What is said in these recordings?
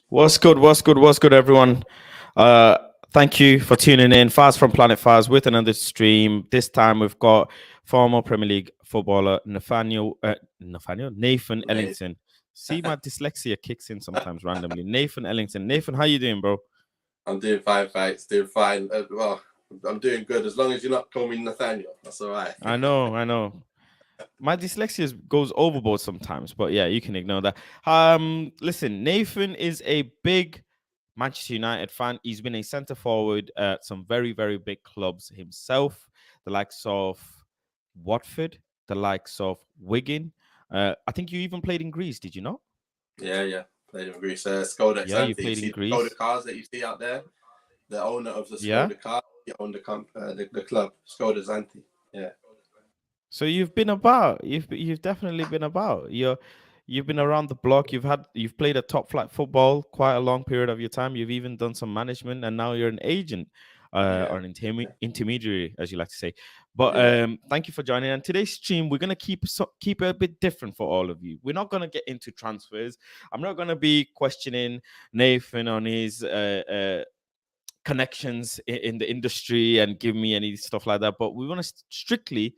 What's good? What's good? What's good, everyone? Uh, Thank you for tuning in. Fast from Planet Fast with another stream. This time we've got former Premier League footballer Nathan Mate. Ellington. See, my dyslexia kicks in sometimes randomly. Nathan Ellington. Nathan, how you doing, bro? I'm doing fine, thanks. Doing fine. Well, I'm doing good as long as you're not calling me Nathaniel. That's all right. I know. My dyslexia goes overboard sometimes, but yeah, you can ignore that. Listen, Nathan is a big Manchester United fan. He's been a centre forward at some very, very big clubs himself, the likes of Watford, the likes of Wigan. I think you even played in Greece, did you know? Yeah. Played in Greece. Skoda Yeah, you Xanthi. You played in see the Skoda Greece. cars that you see out there? The owner of the Yeah. Skoda car, he owned the club, Skoda Xanthi. Yeah. So you've been about. You've definitely been about. You've been around the block. You've played a top flight football quite a long period of your time. You've even done some management, and now you're an agent, Yeah. or an intermediary, as you like to say. But Yeah. thank you for joining. And today's stream, we're gonna keep it a bit different for all of you. We're not gonna get into transfers. I'm not gonna be questioning Nathan on his connections in the industry and give me any stuff like that. But we want to strictly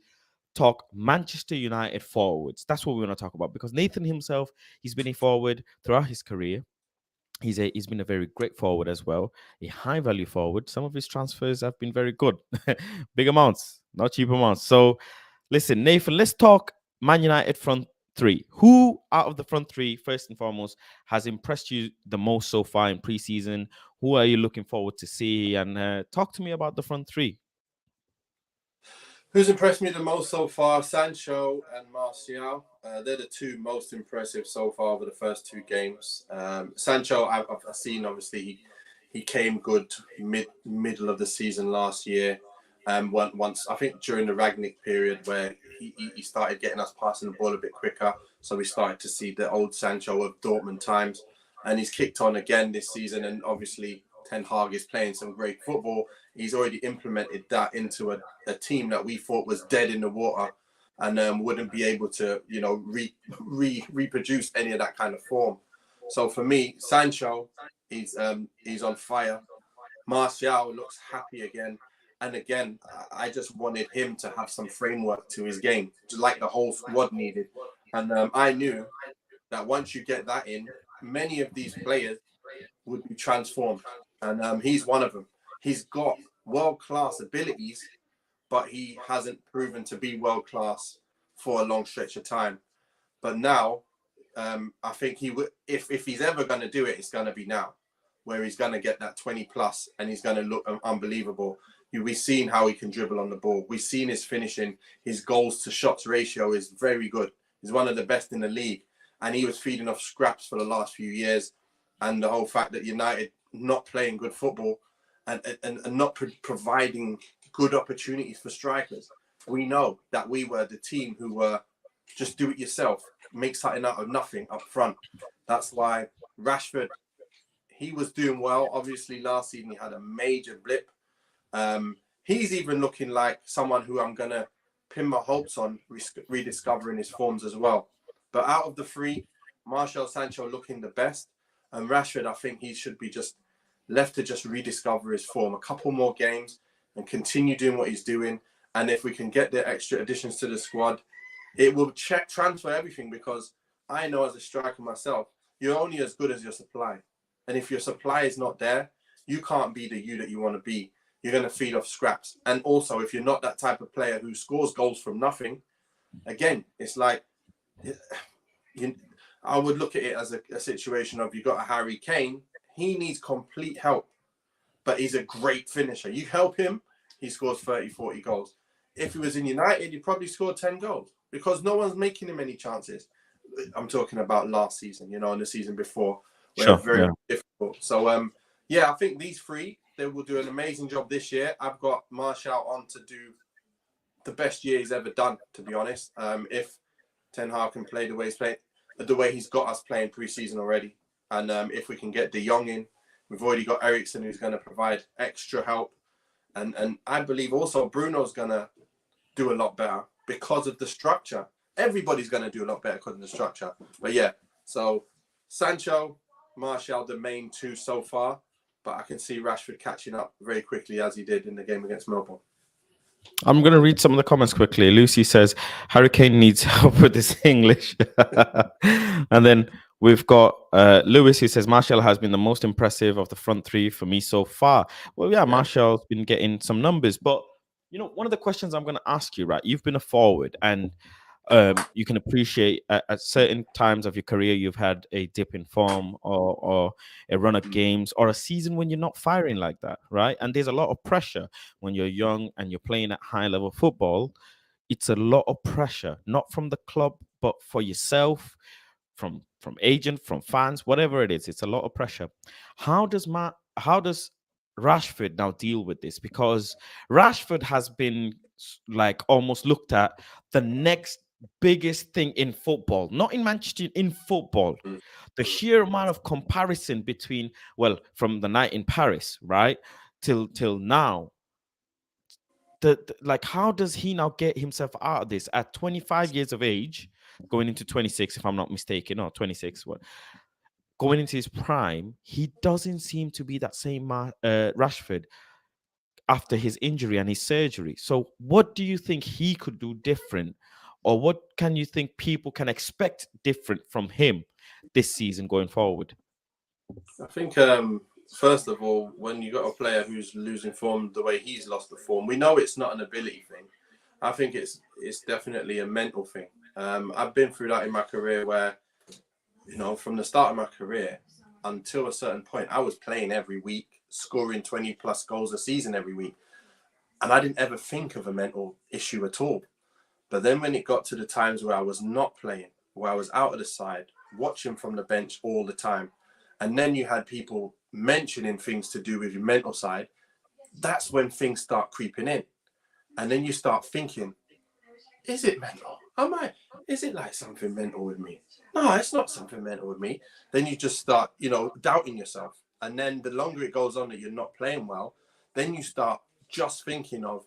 talk Manchester United forwards. That's what we want to talk about because Nathan himself, he's been a forward throughout his career. He's been a very great forward as well, a high value forward. Some of his transfers have been very good, big amounts, not cheap amounts. So, listen, Nathan, let's talk Man United front three. Who out of the front three, first and foremost, has impressed you the most so far in preseason? Who are you looking forward to see? And talk to me about the front three. Who's impressed me the most so far? Sancho and Martial. They're the two most impressive so far over the first two games. Sancho, I've seen obviously he came good middle of the season last year. Once I think during the Ragnick period where he started getting us passing the ball a bit quicker, so we started to see the old Sancho of Dortmund times, and he's kicked on again this season. And obviously Ten Hag is playing some great football. He's already implemented that into a team that we thought was dead in the water and wouldn't be able to, reproduce any of that kind of form. So for me, Sancho, he's on fire. Martial looks happy again. And again, I just wanted him to have some framework to his game, just like the whole squad needed. And I knew that once you get that in, many of these players would be transformed. And he's one of them. He's got world-class abilities, but he hasn't proven to be world-class for a long stretch of time. But now, I think he would. If he's ever going to do it, it's going to be now, where he's going to get that 20 plus and he's going to look unbelievable. We've seen how he can dribble on the ball. We've seen his finishing. His goals to shots ratio is very good. He's one of the best in the league, and he was feeding off scraps for the last few years. And the whole fact that United not playing good football and not providing good opportunities for strikers. We know that we were the team who were just do it yourself, make something out of nothing up front. That's why Rashford, he was doing well. Obviously, last season he had a major blip. He's even looking like someone who I'm going to pin my hopes on rediscovering his forms as well. But out of the three, Martial, Sancho looking the best. And Rashford, I think he should be just left to just rediscover his form. A couple more games and continue doing what he's doing. And if we can get the extra additions to the squad, it will transfer everything, because I know as a striker myself, you're only as good as your supply. And if your supply is not there, you can't be the you that you want to be. You're going to feed off scraps. And also, if you're not that type of player who scores goals from nothing, again, it's like, I would look at it as a situation of, you got a Harry Kane, he needs complete help, but he's a great finisher. You help him, he scores 30, 40 goals. If he was in United, he probably scored 10 goals because no one's making him any chances. I'm talking about last season, and the season before, where Sure. it's very Yeah. difficult. So, I think these three, they will do an amazing job this year. I've got Martial on to do the best year he's ever done, to be honest. If Ten Hag can play the way he's got us playing pre-season already, and if we can get De Jong in, we've already got Eriksen who's going to provide extra help, and I believe also Bruno's going to do a lot better because of the structure. Everybody's going to do a lot better because of the structure. But yeah, so Sancho, Martial the main two so far, but I can see Rashford catching up very quickly as he did in the game against Melbourne. I'm going to read some of the comments quickly. Lucy says, Harry Kane needs help with his English. And then we've got Lewis, who says, Martial has been the most impressive of the front three for me so far. Well, yeah, Martial's been getting some numbers. But, you know, one of the questions I'm going to ask you, right? You've been a forward, and you can appreciate at certain times of your career, you've had a dip in form or a run of games or a season when you're not firing like that, right? And there's a lot of pressure when you're young and you're playing at high level football. It's a lot of pressure, not from the club, but for yourself, from agent, from fans, whatever it is. It's a lot of pressure. How does Rashford now deal with this? Because Rashford has been like almost looked at the next biggest thing in football, not in Manchester, in football. The sheer amount of comparison between, well, from the night in Paris, right, till now. Like, how does he now get himself out of this at 25 years of age, going into 26, if I'm not mistaken, or 26, what? Going into his prime, he doesn't seem to be that same Rashford after his injury and his surgery. So what do you think he could do different, or what can you think people can expect different from him this season going forward? I think first of all, when you got a player who's losing form the way he's lost the form, we know it's not an ability thing. I think it's definitely a mental thing. I've been through that in my career where, you know, from the start of my career until a certain point, I was playing every week, scoring 20 plus goals a season every week. And I didn't ever think of a mental issue at all. But then when it got to the times where I was not playing, where I was out of the side, watching from the bench all the time, and then you had people mentioning things to do with your mental side, that's when things start creeping in. And then you start thinking, is it mental? Is it like something mental with me? No, it's not something mental with me. Then you just start, you know, doubting yourself. And then the longer it goes on that you're not playing well, then you start just thinking of,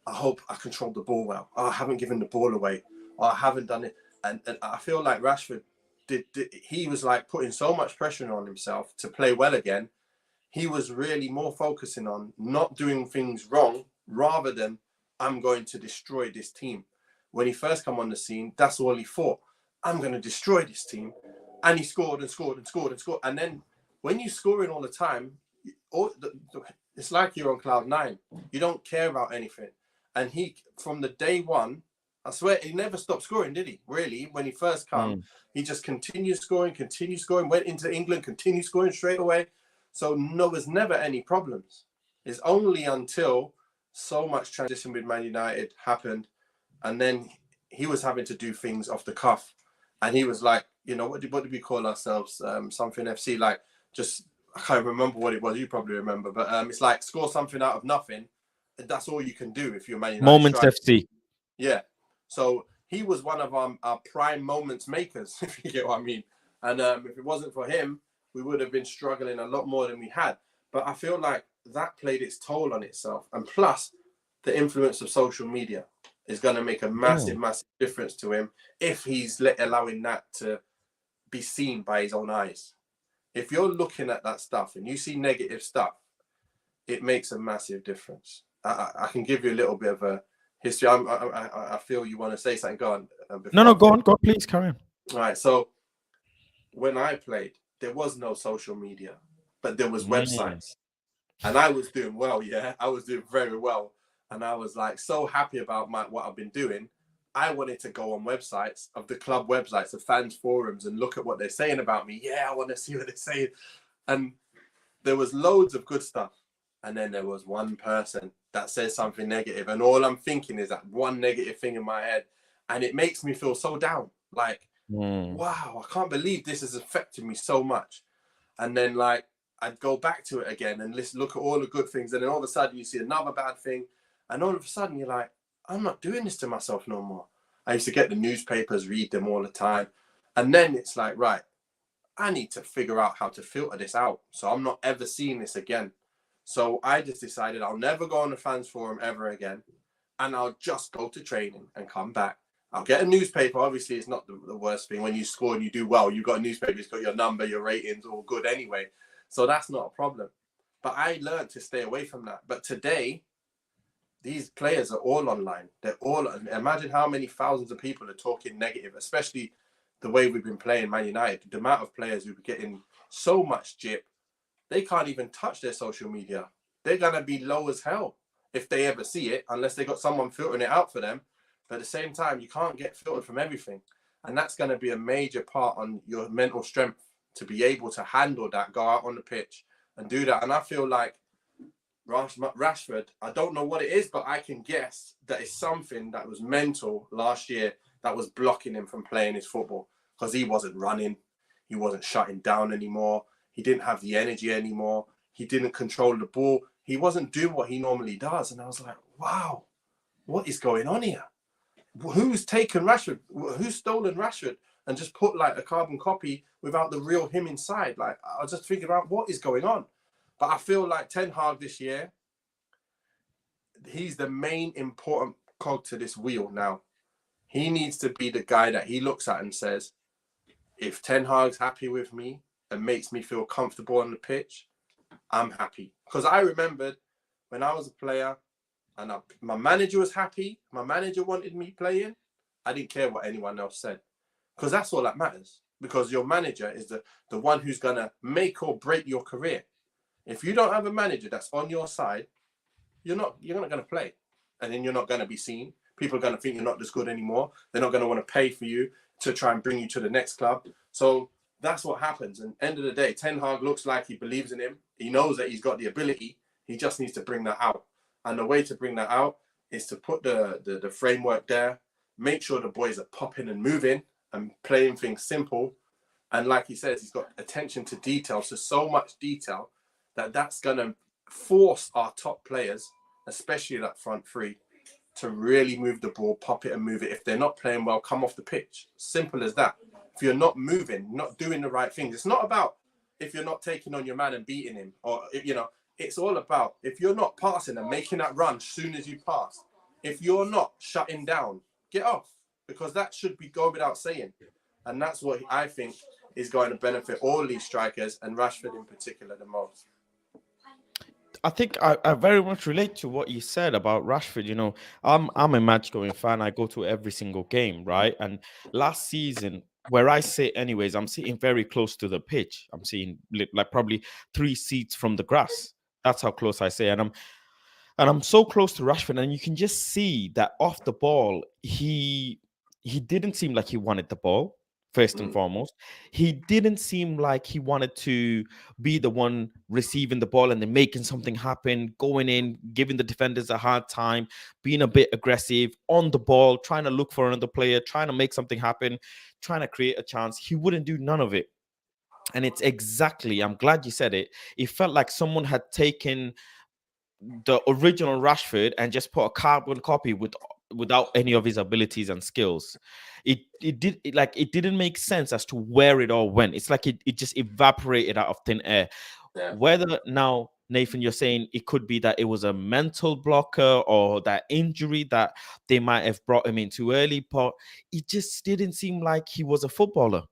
I hope I controlled the ball well. Oh, I haven't given the ball away. Or I haven't done it. And I feel like Rashford he was like putting so much pressure on himself to play well again. He was really more focusing on not doing things wrong rather than I'm going to destroy this team. When he first come on the scene, that's all he thought. I'm going to destroy this team. And he scored and scored and scored and scored. And then when you're scoring all the time, it's like you're on cloud nine. You don't care about anything. And he, from the day one, I swear, he never stopped scoring, did he? Really? When he first came, he just continued scoring, went into England, continued scoring straight away. So there was never any problems. It's only until so much transition with Man United happened, and then he was having to do things off the cuff. And he was like, you know, what did we call ourselves? Something FC, like, just, I can't remember what it was. You probably remember. But it's like, score something out of nothing. That's all you can do if you're Man United. Moments FC. Yeah. So he was one of our prime moments makers, if you get what I mean. And if it wasn't for him, we would have been struggling a lot more than we had. But I feel like that played its toll on itself. And plus, the influence of social media is going to make a massive, massive difference to him if he's allowing that to be seen by his own eyes. If you're looking at that stuff and you see negative stuff, it makes a massive difference. I can give you a little bit of a history. I feel you want to say something. Go on. No, go on, please, carry on. All right. So when I played, there was no social media, but there was websites, and I was doing well. Yeah, I was doing very well, and I was like so happy about what I've been doing. I wanted to go on websites of the club websites, the fans forums, and look at what they're saying about me. Yeah, I want to see what they're saying, and there was loads of good stuff. And then there was one person that says something negative, and all I'm thinking is that one negative thing in my head, and it makes me feel so down. Like, wow, I can't believe this has affected me so much. And then, like, I'd go back to it again and look at all the good things, and then all of a sudden you see another bad thing, and all of a sudden you're like, I'm not doing this to myself no more. I used to get the newspapers, read them all the time, and then it's like, right, I need to figure out how to filter this out, so I'm not ever seeing this again. So I just decided I'll never go on the fans forum ever again. And I'll just go to training and come back I'll get a newspaper. Obviously, it's not the worst thing. When you score and you do well, you've got a newspaper, it's got your number, your ratings, all good anyway. So that's not a problem. But I learned to stay away from that. But today, these players are all online. They're all, imagine how many thousands of people are talking negative, especially the way we've been playing Man United. The amount of players who are getting so much jip, they can't even touch their social media. They're going to be low as hell if they ever see it, unless they got someone filtering it out for them. But at the same time, you can't get filtered from everything. And that's going to be a major part on your mental strength to be able to handle that, go out on the pitch and do that. And I feel like Rashford, I don't know what it is, but I can guess that it's something that was mental last year that was blocking him from playing his football, because he wasn't running. He wasn't shutting down anymore. He didn't have the energy anymore. He didn't control the ball. He wasn't doing what he normally does. And I was like, wow, what is going on here? Who's taken Rashford? Who's stolen Rashford and just put like a carbon copy without the real him inside? Like, I was just figuring out what is going on. But I feel like Ten Hag this year, he's the main important cog to this wheel now. He needs to be the guy that he looks at and says, if Ten Hag's happy with me and makes me feel comfortable on the pitch, I'm happy. Because I remembered when I was a player and my manager was happy, my manager wanted me playing, I didn't care what anyone else said. Because that's all that matters. Because your manager is the one who's going to make or break your career. If you don't have a manager that's on your side, you're not going to play. And then you're not going to be seen. People are going to think you're not this good anymore. They're not going to want to pay for you to try and bring you to the next club. So that's what happens. And end of the day, Ten Hag looks like he believes in him. He knows that he's got the ability. He just needs to bring that out. And the way to bring that out is to put the framework there, make sure the boys are popping and moving and playing things simple. And like he says, he's got attention to detail. So much detail that's going to force our top players, especially that front three, to really move the ball, pop it and move it. If they're not playing well, come off the pitch. Simple as that. If you're not moving, not doing the right things, it's not about if you're not taking on your man and beating him, or, you know, it's all about if you're not passing and making that run as soon as you pass, if you're not shutting down, get off, because that should be go without saying. And that's what I think is going to benefit all these strikers, and Rashford in particular the most. I think I very much relate to what you said about Rashford. You know, I'm a match going fan. I go to every single game, right? And last season, where I sit, anyways, I'm sitting very close to the pitch. I'm sitting like probably 3 seats from the grass. That's how close I say. And I'm so close to Rashford, and you can just see that off the ball, he didn't seem like he wanted the ball. First and foremost, he didn't seem like he wanted to be the one receiving the ball and then making something happen, going in, giving the defenders a hard time, being a bit aggressive on the ball, trying to look for another player, trying to make something happen, trying to create a chance. He wouldn't do none of it. And it's exactly, I'm glad you said it. It felt like someone had taken the original Rashford and just put a carbon copy without any of his abilities and skills. It didn't make sense as to where it all went. It's like it just evaporated out of thin air. Yeah. Whether now, Nathan, you're saying it could be that it was a mental blocker or that injury that they might have brought him in too early, but it just didn't seem like he was a footballer.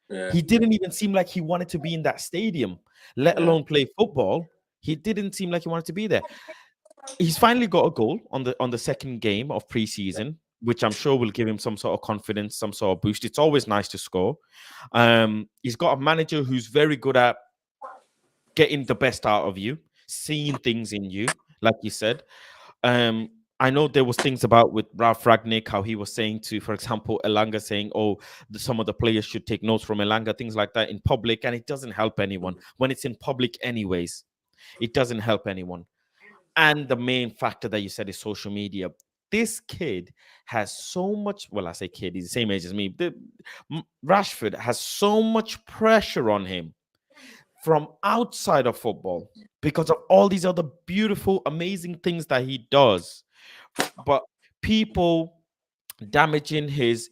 Yeah. He didn't even seem like he wanted to be in that stadium, let alone play football. He didn't seem like he wanted to be there. He's finally got a goal on the second game of preseason, which I'm sure will give him some sort of confidence, some sort of boost. It's always nice to score. He's got a manager who's very good at getting the best out of you, seeing things in you, like you said. I know there was things about with Ralph Ragnick, how he was saying to, for example, Elanga saying, oh, some of the players should take notes from Elanga, things like that in public, and it doesn't help anyone. When it's in public anyways, it doesn't help anyone. And the main factor that you said is social media. This kid has so much, well, I say kid, he's the same age as me. Rashford has so much pressure on him from outside of football because of all these other beautiful, amazing things that he does. But people damaging his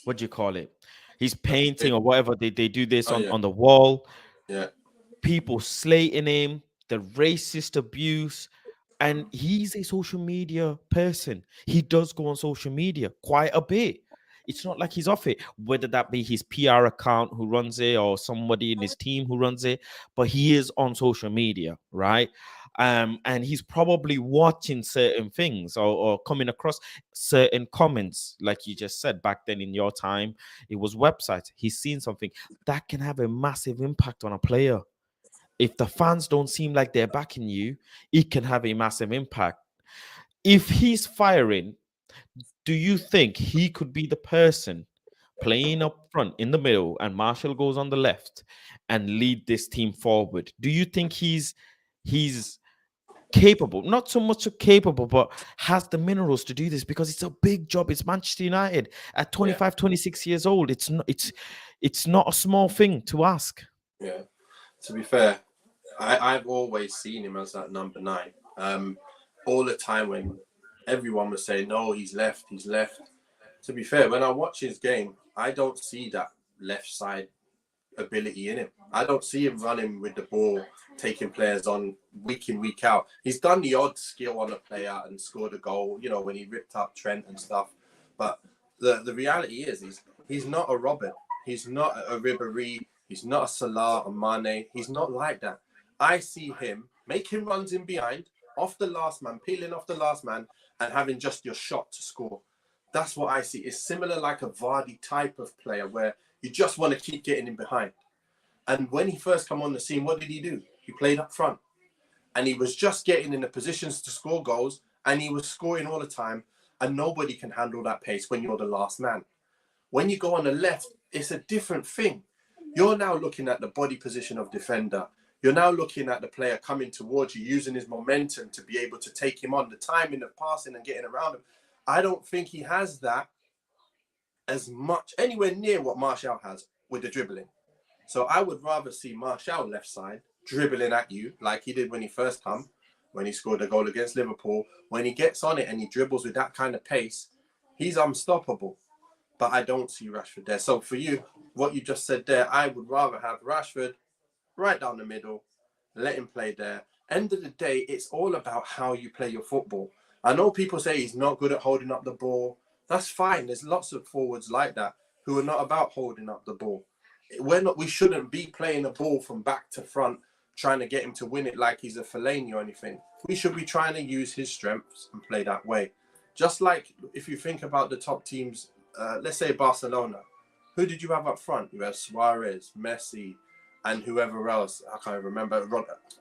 what do you call it? His painting or whatever. They do this on the wall. Yeah. People slating him, the racist abuse. And he's a social media person. He does go on social media quite a bit. It's not like he's off it, whether that be his PR account who runs it or somebody in his team who runs it, but he is on social media, right? And he's probably watching certain things or coming across certain comments, like you just said back then in your time, it was websites. He's seen something that can have a massive impact on a player. If the fans don't seem like they're backing you, it can have a massive impact. If he's firing, do you think he could be the person playing up front in the middle and Marshall goes on the left and lead this team forward? Do you think he's capable, not so much capable, but has the minerals to do this? Because it's a big job. It's Manchester United at Yeah, 25, 26 years old. It's not a small thing to ask. yeah. To be fair, I've always seen him as that number 9. All the time when everyone was saying, no, he's left, he's left. To be fair, when I watch his game, I don't see that left side ability in him. I don't see him running with the ball, taking players on week in, week out. He's done the odd skill on a player and scored a goal, you know, when he ripped up Trent and stuff. But the reality is he's not a Robin. He's not a Ribéry. He's not a Salah or Mane. He's not like that. I see him making runs in behind, off the last man, peeling off the last man, and having just your shot to score. That's what I see. It's similar like a Vardy type of player where you just want to keep getting in behind. And when he first come on the scene, what did he do? He played up front. And he was just getting in the positions to score goals, and he was scoring all the time. And nobody can handle that pace when you're the last man. When you go on the left, it's a different thing. You're now looking at the body position of defender. You're now looking at the player coming towards you, using his momentum to be able to take him on, the timing of passing and getting around him. I don't think he has that as much, anywhere near what Martial has with the dribbling. So I would rather see Martial left side dribbling at you like he did when he first come, when he scored a goal against Liverpool. When he gets on it and he dribbles with that kind of pace, he's unstoppable. But I don't see Rashford there. So for you, what you just said there, I would rather have Rashford right down the middle, let him play there. End of the day, it's all about how you play your football. I know people say he's not good at holding up the ball. That's fine. There's lots of forwards like that who are not about holding up the ball. We shouldn't be playing the ball from back to front, trying to get him to win it like he's a Fellaini or anything. We should be trying to use his strengths and play that way. Just like if you think about the top teams, let's say Barcelona, who did you have up front? You have Suarez, Messi, and whoever else. I can't remember.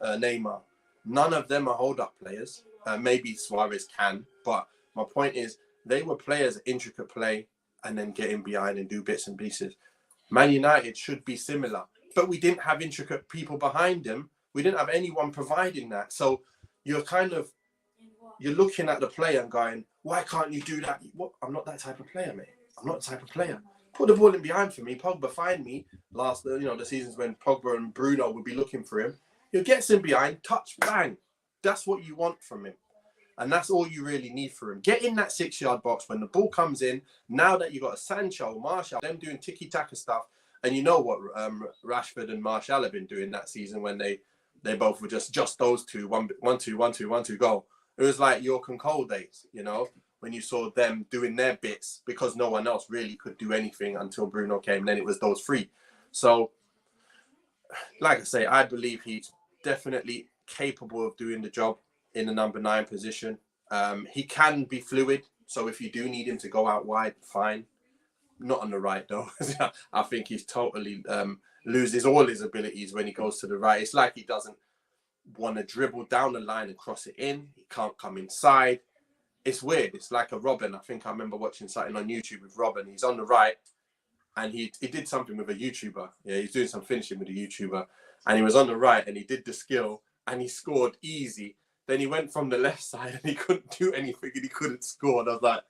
Neymar. None of them are hold-up players. Maybe Suarez can, but my point is they were players intricate play and then get in behind and do bits and pieces. Man United should be similar, but we didn't have intricate people behind them. We didn't have anyone providing that. So you're looking at the player and going, why can't you do that? What? I'm not that type of player, mate. I'm not the type of player. Put the ball in behind for me. Pogba find me the seasons when Pogba and Bruno would be looking for him. He gets in behind, touch, bang. That's what you want from him. And that's all you really need for him. Get in that 6-yard box when the ball comes in. Now that you've got a Sancho, Martial, them doing tiki-taka stuff. And you know what Rashford and Martial have been doing that season when they both were just those two, 1-2, goal. It was like York and Cole days, when you saw them doing their bits because no one else really could do anything until Bruno came. Then it was those three. So, like I say, I believe he's definitely capable of doing the job in the number 9 position. He can be fluid. So if you do need him to go out wide, fine. Not on the right, though. I think he's totally loses all his abilities when he goes to the right. It's like he doesn't want to dribble down the line and cross it in. He can't come inside. It's weird. It's like a Robin. I think I remember watching something on YouTube with Robin. He's on the right and he did something with a YouTuber. Yeah, he's doing some finishing with a YouTuber. And he was on the right and he did the skill and he scored easy. Then he went from the left side and he couldn't do anything and he couldn't score. And I was like,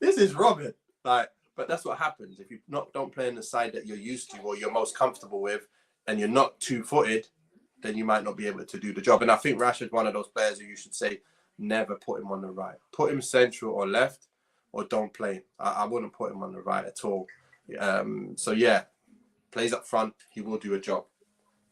this is Robin. But that's what happens. If you don't play on the side that you're used to or you're most comfortable with and you're not two-footed, then you might not be able to do the job. And I think Rashford's one of those players who you should say, never put him on the right. Put him central or left or don't play him. I wouldn't put him on the right at all. So, yeah, plays up front. He will do a job.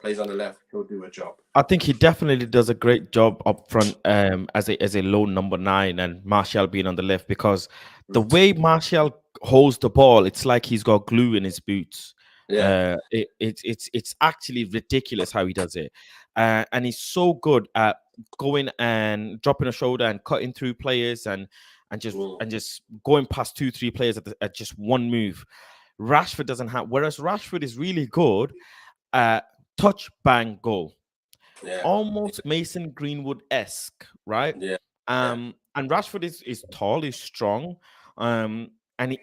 plays on the left, he'll do a job. I think he definitely does a great job up front as a lone number 9, and Martial being on the left, because the way Martial holds the ball, it's like he's got glue in his boots. Yeah. It's actually ridiculous how he does it, and he's so good at going and dropping a shoulder and cutting through players and just going past 2-3 players at just one move. Rashford doesn't have, whereas Rashford is really good at touch, bang, goal, Yeah. almost Mason Greenwood-esque, right? Yeah. And Rashford is tall, he's strong, and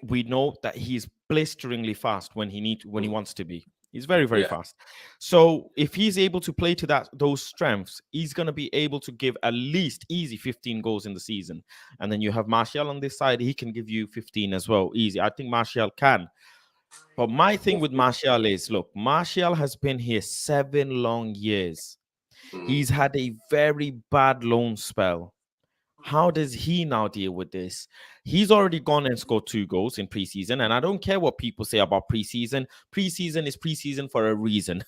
we know that he's blisteringly fast when he wants to be. He's very, very Yeah. fast. So if he's able to play to those strengths, he's going to be able to give at least easy 15 goals in the season. And then you have Martial on this side; he can give you 15 as well, easy. I think Martial can. But my thing with Martial is, look, Martial has been here 7 long years. He's had a very bad loan spell. How does he now deal with this? He's already gone and scored 2 goals in preseason, and I don't care what people say about preseason. Preseason is preseason for a reason.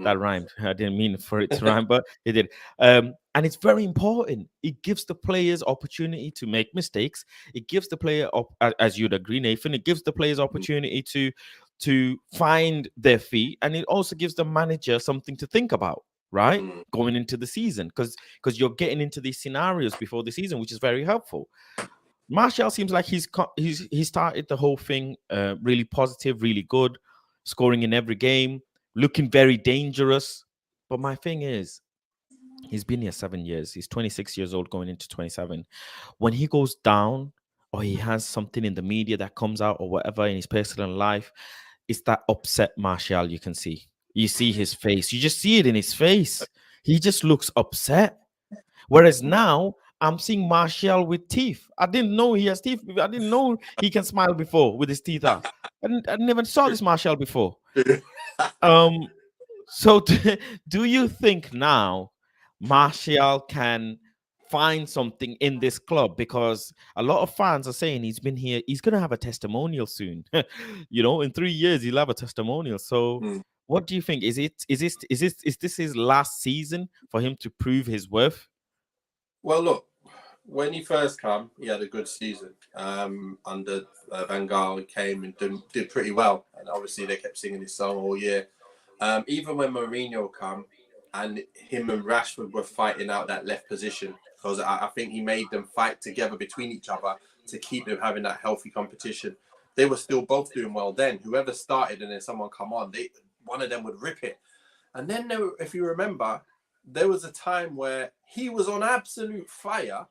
That rhymed. I didn't mean for it to rhyme, but it did. And it's very important. It gives the players opportunity to make mistakes. It gives the player, as you'd agree, Nathan, it gives the players opportunity to find their feet, and it also gives the manager something to think about, right? Going into the season, because you're getting into these scenarios before the season, which is very helpful. Martial seems like he started the whole thing really positive, really good, scoring in every game, looking very dangerous. But my thing is, he's been here 7 years. He's 26 years old, going into 27. When he goes down, or he has something in the media that comes out, or whatever in his personal life, it's that upset Martial you can see. You see his face. You just see it in his face. He just looks upset. Whereas now, I'm seeing Martial with teeth. I didn't know he has teeth. I didn't know he can smile before with his teeth out. I never saw this Martial before. So do you think now Martial can find something in this club? Because a lot of fans are saying he's been here, he's going to have a testimonial soon. In 3 years he'll have a testimonial. So what do you think? Is this his last season for him to prove his worth? Well, look, when he first came, he had a good season. Under Van Gaal, he came and did pretty well, and obviously they kept singing his song all year. Even when Mourinho came, and him and Rashford were fighting out that left position, because I think he made them fight together between each other to keep them having that healthy competition. They were still both doing well then. Whoever started and then someone come on, one of them would rip it. And then, if you remember, there was a time where he was on absolute fire,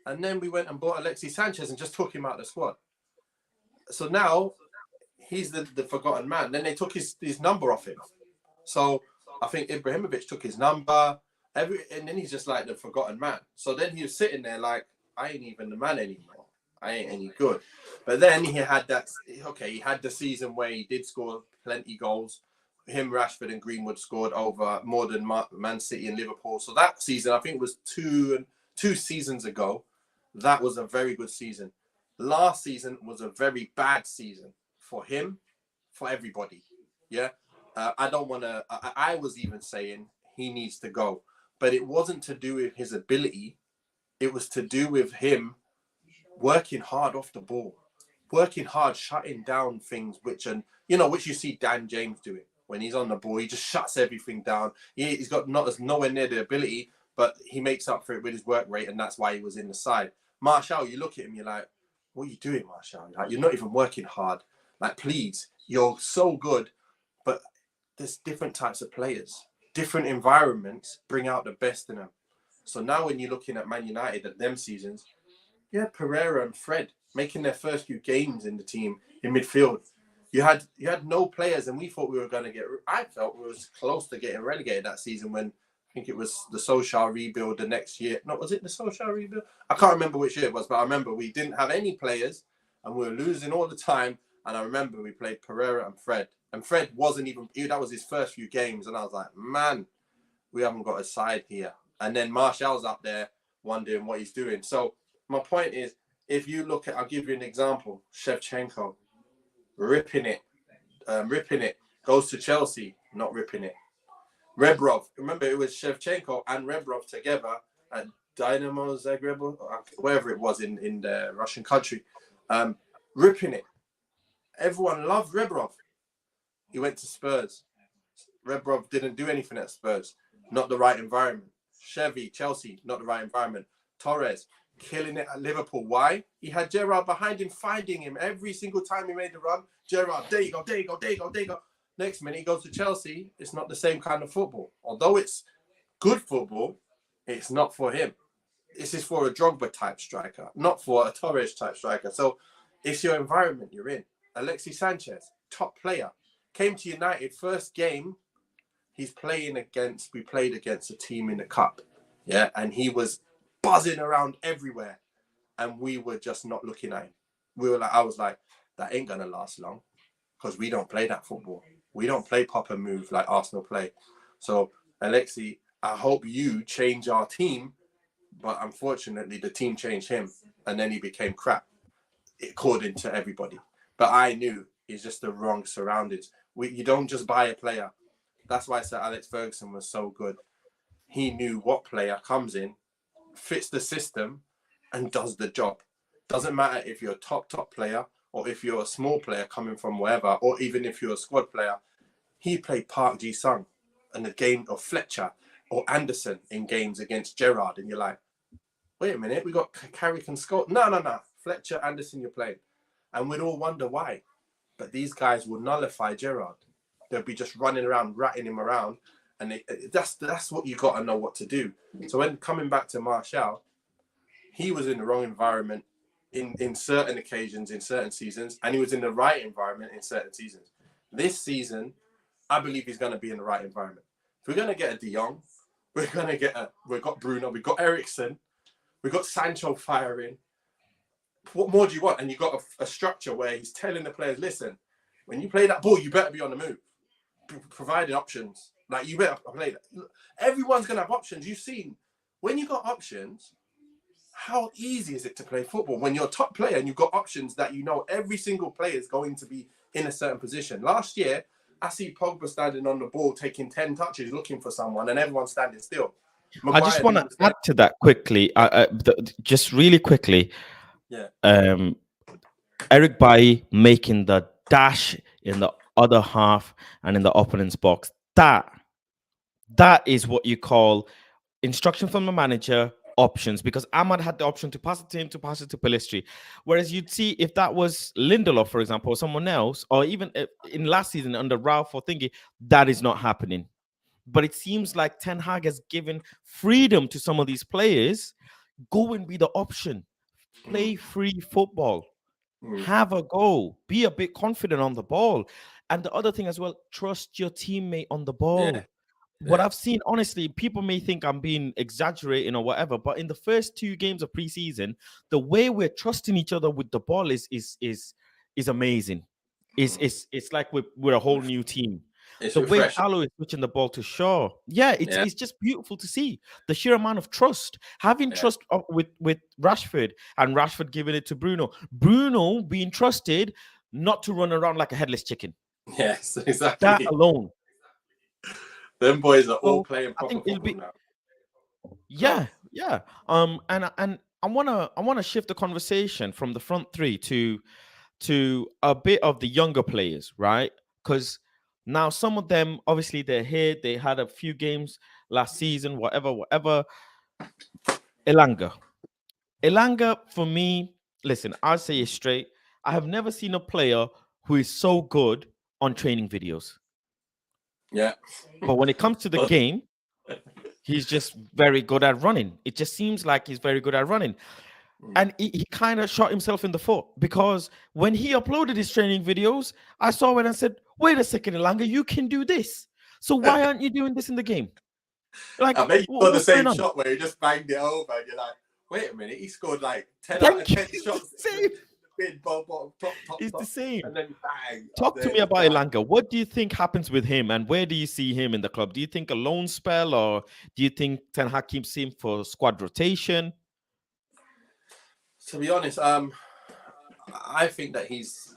and then we went and bought Alexis Sanchez and just took him out of the squad. So now he's the forgotten man. Then they took his number off him. So I think Ibrahimovic took his number, and then he's just like the forgotten man. So then he was sitting there like, I ain't even the man anymore. I ain't any good. But then he had he had the season where he did score plenty goals. Him, Rashford and Greenwood scored over more than Man City and Liverpool. So that season, I think it was two seasons ago, that was a very good season. Last season was a very bad season for him, for everybody. Yeah. I don't want to, I was even saying he needs to go, but it wasn't to do with his ability. It was to do with him working hard off the ball, working hard, shutting down things, which you see Dan James doing. When he's on the ball, he just shuts everything down. He's got nowhere near the ability, but he makes up for it with his work rate, and that's why he was in the side. Martial, you look at him, you're like, what are you doing, Martial? Like, you're not even working hard. Like, please, you're so good, but there's different types of players. Different environments bring out the best in them. So now when you're looking at Man United at them seasons, you had Pereira and Fred making their first few games in the team in midfield. You had no players, and we thought we were going to I felt we was close to getting relegated that season when I think it was the Solskjaer rebuild the next year. No, was it the Solskjaer rebuild? I can't remember which year it was, but I remember we didn't have any players, and we were losing all the time. And I remember we played Pereira and Fred. And Fred wasn't even, that was his first few games. And I was like, man, we haven't got a side here. And then Martial's up there wondering what he's doing. So my point is, if you look at, I'll give you an example, Shevchenko, ripping it, goes to Chelsea, not ripping it. Rebrov. Remember, it was Shevchenko and Rebrov together at Dynamo Zagreb, or wherever it was in the Russian country, ripping it. Everyone loved Rebrov. He went to Spurs. Rebrov didn't do anything at Spurs. Not the right environment. Chelsea, not the right environment. Torres, killing it at Liverpool. Why? He had Gerrard behind him, finding him every single time he made the run. Gerrard, there you go, there you go, there you go, there you go. Next minute, he goes to Chelsea. It's not the same kind of football. Although it's good football, it's not for him. This is for a Drogba type striker, not for a Torres type striker. So it's your environment you're in. Alexis Sanchez, top player, came to United, first game we played against a team in the cup. Yeah, and he was buzzing around everywhere. And we were just not looking at him. I was like, that ain't gonna last long. Because we don't play that football. We don't play pop and move like Arsenal play. So, Alexi, I hope you change our team. But unfortunately, the team changed him. And then he became crap, according to everybody. But I knew he's just the wrong surroundings. You don't just buy a player. That's why Sir Alex Ferguson was so good. He knew what player comes in, fits the system, and does the job. Doesn't matter if you're a top player or if you're a small player coming from wherever, or even if you're a squad player. He played Park Ji-sung in the game, or Fletcher or Anderson in games against Gerrard, and you're like, wait a minute, we got Carrick and Scott. No. Fletcher, Anderson, you're playing. And we'd all wonder why. But these guys will nullify Gerrard. They'll be just running around, ratting him around. And that's what you got to know what to do. So when coming back to Martial, he was in the wrong environment in certain occasions, in certain seasons, and he was in the right environment in certain seasons. This season, I believe he's going to be in the right environment. If we're going to get a De Jong, we've got Bruno, we've got Eriksen, we've got Sancho firing. What more do you want? And you've got a structure where he's telling the players, listen, when you play that ball, you better be on the move, providing options. Like, you better play that. Everyone's going to have options. You've seen, when you got options, how easy is it to play football? When you're a top player and you've got options that you know every single player is going to be in a certain position. Last year, I see Pogba standing on the ball, taking 10 touches, looking for someone, and everyone's standing still. Maguire, I just want to add to that quickly, just really quickly. Yeah. Eric Bailly making the dash in the other half and in the opponent's box. That is what you call instruction from the manager, options, because Ahmad had the option to pass it to him, to pass it to Pellistri. Whereas you'd see if that was Lindelof, for example, or someone else, or even in last season under Ralph or Thingy, that is not happening. But it seems like Ten Hag has given freedom to some of these players. Go and be the option. Play free football. Have a go. Be a bit confident on the ball. And the other thing as well, trust your teammate on the ball. Yeah. What I've seen, honestly, people may think I'm being exaggerating or whatever, but in the first 2 games of preseason, the way we're trusting each other with the ball is amazing. It's like we're a whole new team. It's the refreshing. Way Salah is switching the ball to Shaw, it's just beautiful to see the sheer amount of trust. Having trust with Rashford, and Rashford giving it to Bruno being trusted not to run around like a headless chicken. Yes, exactly. That alone. Them boys are all playing proper football now. Yeah. And I wanna shift the conversation from the front three to a bit of the younger players, right? Because now some of them, obviously, they're here. They had a few games last season, whatever. Elanga, for me, listen, I'll say it straight. I have never seen a player who is so good on training videos. Yeah. But when it comes to the game, he's just very good at running. It just seems like he's very good at running. And he kind of shot himself in the foot, because when he uploaded his training videos, I saw it and said, wait a second, Elanga, you can do this. So why aren't you doing this in the game? Like, I bet you saw the same shot where he just banged it over and you're like, wait a minute, he scored like 10 out of 10 shots. It's the same. And then bang. Talk to me about Elanga. What do you think happens with him, and where do you see him in the club? Do you think a loan spell, or do you think Ten Hag keeps him for squad rotation? To be honest, I think that he's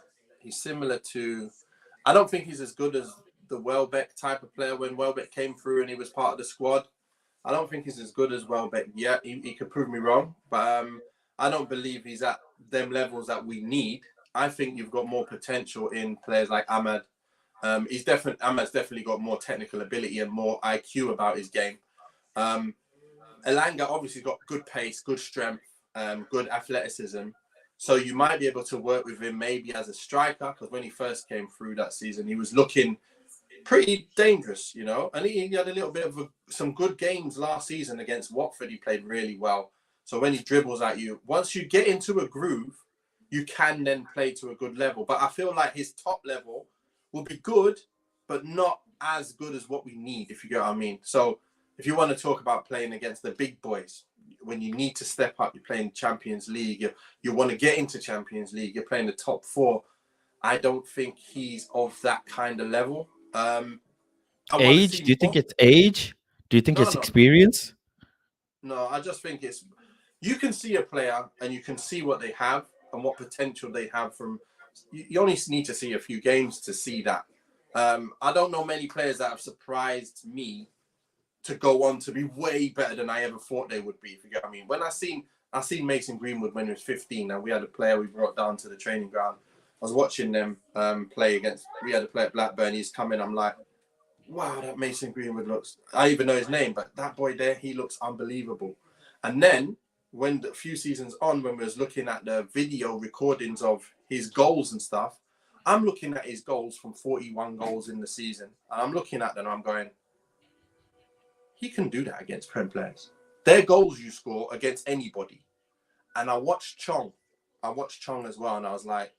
similar to. I don't think he's as good as the Welbeck type of player when Welbeck came through and he was part of the squad. I don't think he's as good as Welbeck yet. He could prove me wrong, but I don't believe he's at them levels that we need. I think you've got more potential in players like Ahmad. Ahmad's definitely got more technical ability and more IQ about his game. Elanga obviously got good pace, good strength, good athleticism. So you might be able to work with him maybe as a striker, because when he first came through that season, he was looking pretty dangerous, you know. And he had a little bit of some good games last season against Watford. He played really well. So when he dribbles at you, once you get into a groove, you can then play to a good level. But I feel like his top level will be good, but not as good as what we need, if you get what I mean. So if you want to talk about playing against the big boys, when you need to step up, you're playing Champions League, you want to get into Champions League, you're playing the top four, I don't think he's of that kind of level. Age? Do you think it's age? Do you think it's experience? No, I just think it's, you can see a player and you can see what they have and what potential they have from, you only need to see a few games to see that. I don't know many players that have surprised me to go on to be way better than I ever thought they would be, if you get what I mean. When I seen Mason Greenwood when he was 15, and we had a player we brought down to the training ground. I was watching them play against, we had a player at Blackburn, he's coming, I'm like, wow, that Mason Greenwood looks, I even know his name, but that boy there, he looks unbelievable. And then, when a few seasons on, when we was looking at the video recordings of his goals and stuff, I'm looking at his goals from 41 goals in the season. And I'm looking at them and I'm going, he can do that against Prem players. They're goals you score against anybody. And I watched Chong as well, and I was like,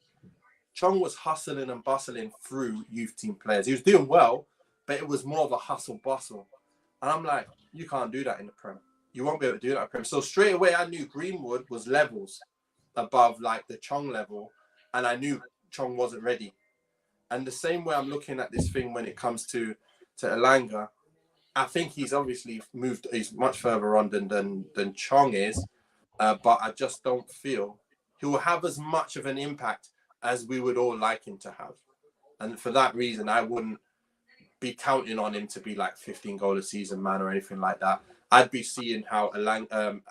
Chong was hustling and bustling through youth team players. He was doing well, but it was more of a hustle bustle. And I'm like, you can't do that in the Prem. You won't be able to do that in the Prem. So straight away, I knew Greenwood was levels above like the Chong level, and I knew Chong wasn't ready. And the same way I'm looking at this thing when it comes to Elanga, I think he's obviously moved. He's much further on than Chong is, but I just don't feel he will have as much of an impact as we would all like him to have. And for that reason, I wouldn't be counting on him to be like 15 goal a season man or anything like that. I'd be seeing how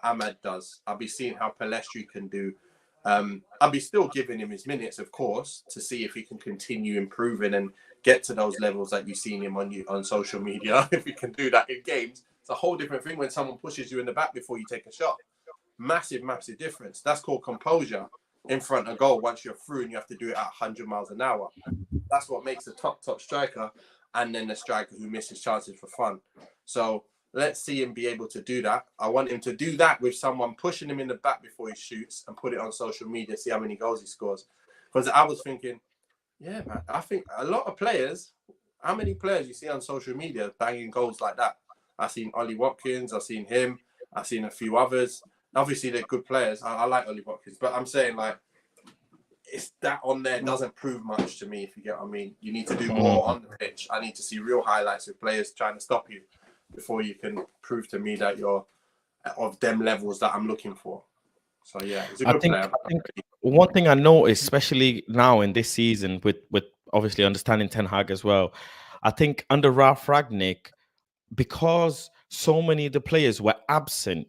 Ahmad does. I'll be seeing how Palestri can do. I'll be still giving him his minutes, of course, to see if he can continue improving and get to those levels that you've seen him on social media. If he can do that in games, it's a whole different thing when someone pushes you in the back before you take a shot. Massive, massive difference. That's called composure in front of goal once you're through and you have to do it at 100 miles an hour. That's what makes the top striker, and then the striker who misses chances for fun. So let's see him be able to do that. I want him to do that with someone pushing him in the back before he shoots and put it on social media, see how many goals he scores. Because I was thinking, yeah, man, I think a lot of players, how many players you see on social media banging goals like that? I've seen Ollie Watkins, I've seen him, I've seen a few others. Obviously, they're good players. I like Ollie Watkins, but I'm saying, like, it's that on there doesn't prove much to me, if you get what I mean. You need to do more on the pitch. I need to see real highlights of players trying to stop you before you can prove to me that you're of them levels that I'm looking for. So, yeah, it's a good player. I think one thing I know, especially now in this season, with obviously understanding Ten Hag as well, I think under Ralph Ragnick, because so many of the players were absent,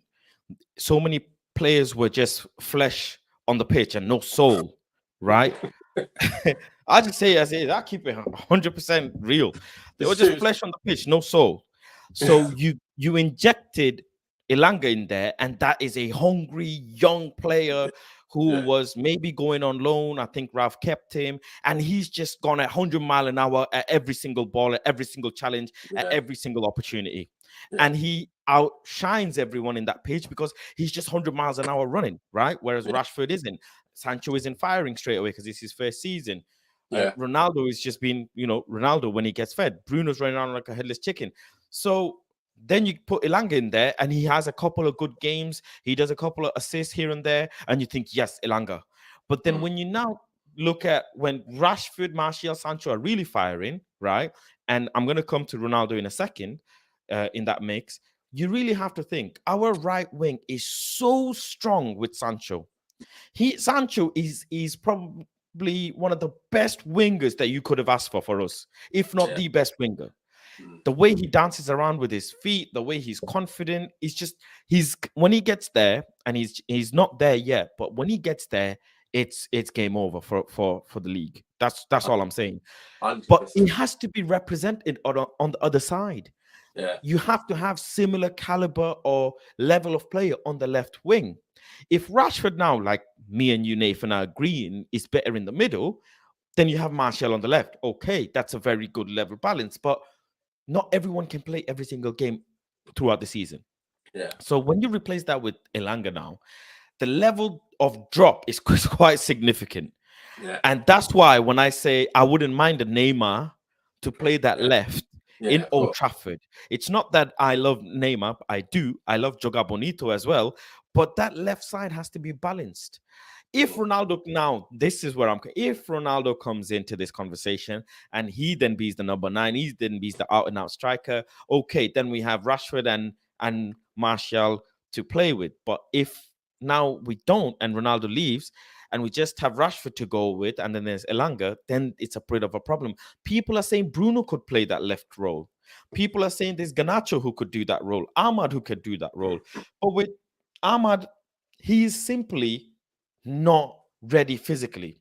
so many players were just flesh on the pitch and no soul, right? I just say as it is. I keep it 100% real. They were just flesh on the pitch, no soul. So you injected Elanga in there, and that is a hungry young player who was maybe going on loan. I think Ralph kept him, and he's just gone at 100 mile an hour at every single ball, at every single challenge, at every single opportunity. And he outshines everyone in that pitch because he's just 100 miles an hour running, right? Whereas Rashford isn't. Sancho isn't firing straight away because it's his first season. Ronaldo is just being, Ronaldo when he gets fed. Bruno's running around like a headless chicken. So then you put Elanga in there and he has a couple of good games. He does a couple of assists here and there. And you think, yes, Elanga. But then when you now look at when Rashford, Martial, Sancho are really firing, right? And I'm going to come to Ronaldo in a second in that mix. You really have to think our right wing is so strong with Sancho. Sancho is probably one of the best wingers that you could have asked for us, if not Yeah. the best winger. The way he dances around with his feet, the way he's confident, he's when he gets there, and he's not there yet, but when he gets there, it's game over for the league. That's all I'm saying. But 100%. it has to be represented on the other side. Yeah. You have to have similar caliber or level of player on the left wing. If Rashford now, like me and you, Nathan, are agreeing, is better in the middle, then you have Martial on the left. Okay, that's a very good level balance, but not everyone can play every single game throughout the season. Yeah. So when you replace that with Elanga now, the level of drop is quite significant. Yeah. And that's why when I say I wouldn't mind a Neymar to play that left in Yeah. Old Trafford, it's not that I love Neymar. I do. I love Joga Bonito as well. But that left side has to be balanced. If Ronaldo now, this is where if Ronaldo comes into this conversation and he then beats the number 9, he then beats the out and out striker, okay, then we have Rashford and Martial to play with. But if now we don't and Ronaldo leaves and we just have Rashford to go with and then there's Elanga, then it's a bit of a problem. People are saying Bruno could play that left role. People are saying there's Garnacho who could do that role, Ahmad who could do that role. But with Ahmad, he's simply not ready physically.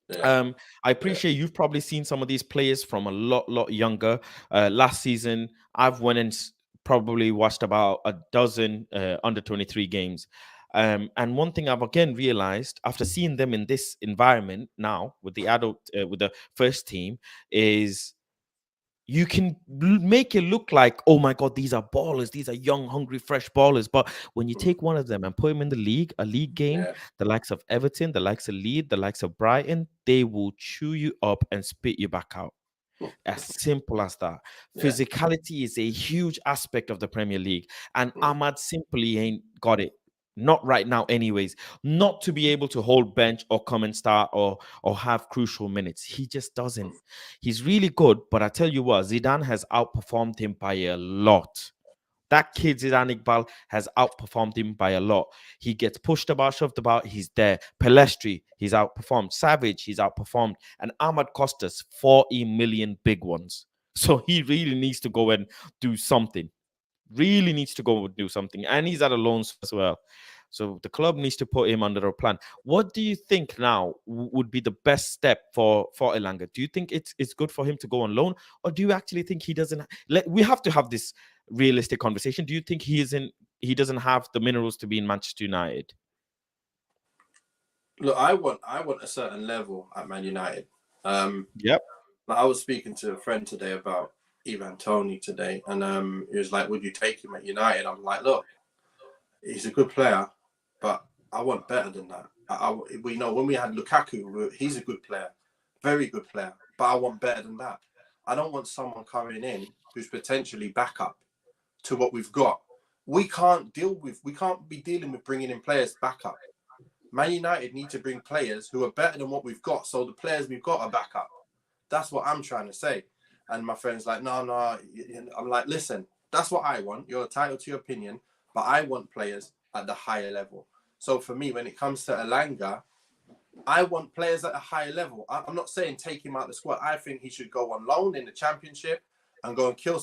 Yeah. I appreciate you've probably seen some of these players from a lot younger. Last season, I've went and probably watched about a dozen under 23 games. And one thing I've again realized after seeing them in this environment now with the adult, with the first team, is you can make it look like, oh my God, these are ballers. These are young, hungry, fresh ballers. But when you take one of them and put him in the league, a league game, Yeah. the likes of Everton, the likes of Leeds, the likes of Brighton, they will chew you up and spit you back out. As simple as that. Yeah. Physicality is a huge aspect of the Premier League, and Ahmad simply ain't got it. Not right now, anyways. Not to be able to hold bench or come and start or have crucial minutes. He just doesn't. He's really good, but I tell you what, Zidane has outperformed him by a lot. That kid Zidane Iqbal has outperformed him by a lot. He gets pushed about, shoved about, he's there. Pelestri, he's outperformed. Savage, he's outperformed. And Ahmad Costas, 40 million big ones. So he really needs to go and do something. Really needs to go and do something. And he's at a loan as well. So the club needs to put him under a plan. What do you think now would be the best step for Elanga? Do you think it's good for him to go on loan, or do you actually think he doesn't? We have to have this realistic conversation. Do you think he doesn't have the minerals to be in Manchester United? Look, I want a certain level at Man United. Yep. I was speaking to a friend today about Ivan Toney today, and he was like, "Would you take him at United?" I'm like, "Look, he's a good player, but I want better than that. We know when we had Lukaku, he's a good player, very good player, but I want better than that. I don't want someone coming in who's potentially backup to what we've got. We can't be dealing with bringing in players backup. Man United need to bring players who are better than what we've got, so the players we've got are backup. That's what I'm trying to say." And my friend's like, no. I'm like, listen, that's what I want. You're entitled to your opinion, but I want players at the higher level. So for me, when it comes to Elanga, I want players at a higher level. I'm not saying take him out of the squad. I think he should go on loan in the Championship and go and kill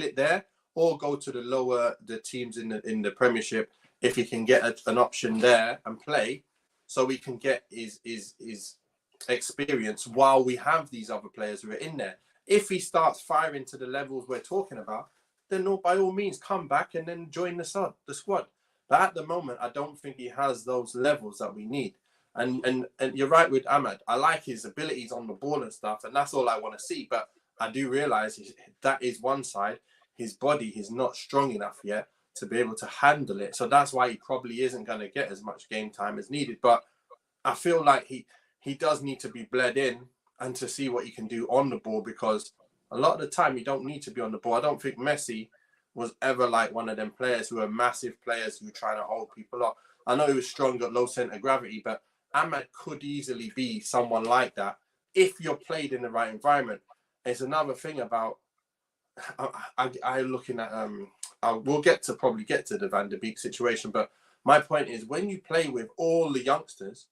it there, or go to the teams in the Premiership if he can get an option there and play, so we can get his experience while we have these other players who are in there. If he starts firing to the levels we're talking about, then by all means come back and then join the squad. But at the moment, I don't think he has those levels that we need. And you're right with Ahmad. I like his abilities on the ball and stuff, and that's all I want to see. But I do realize that is one side. His body is not strong enough yet to be able to handle it. So that's why he probably isn't going to get as much game time as needed. But I feel like he does need to be bled in and to see what he can do on the ball, because a lot of the time you don't need to be on the ball. I don't think Messi was ever like one of them players who are massive players who are trying to hold people up. I know he was strong at low centre gravity, but Ahmad could easily be someone like that if you're played in the right environment. It's another thing about I looking at we'll probably get to the Van der Beek situation, but my point is when you play with all the youngsters,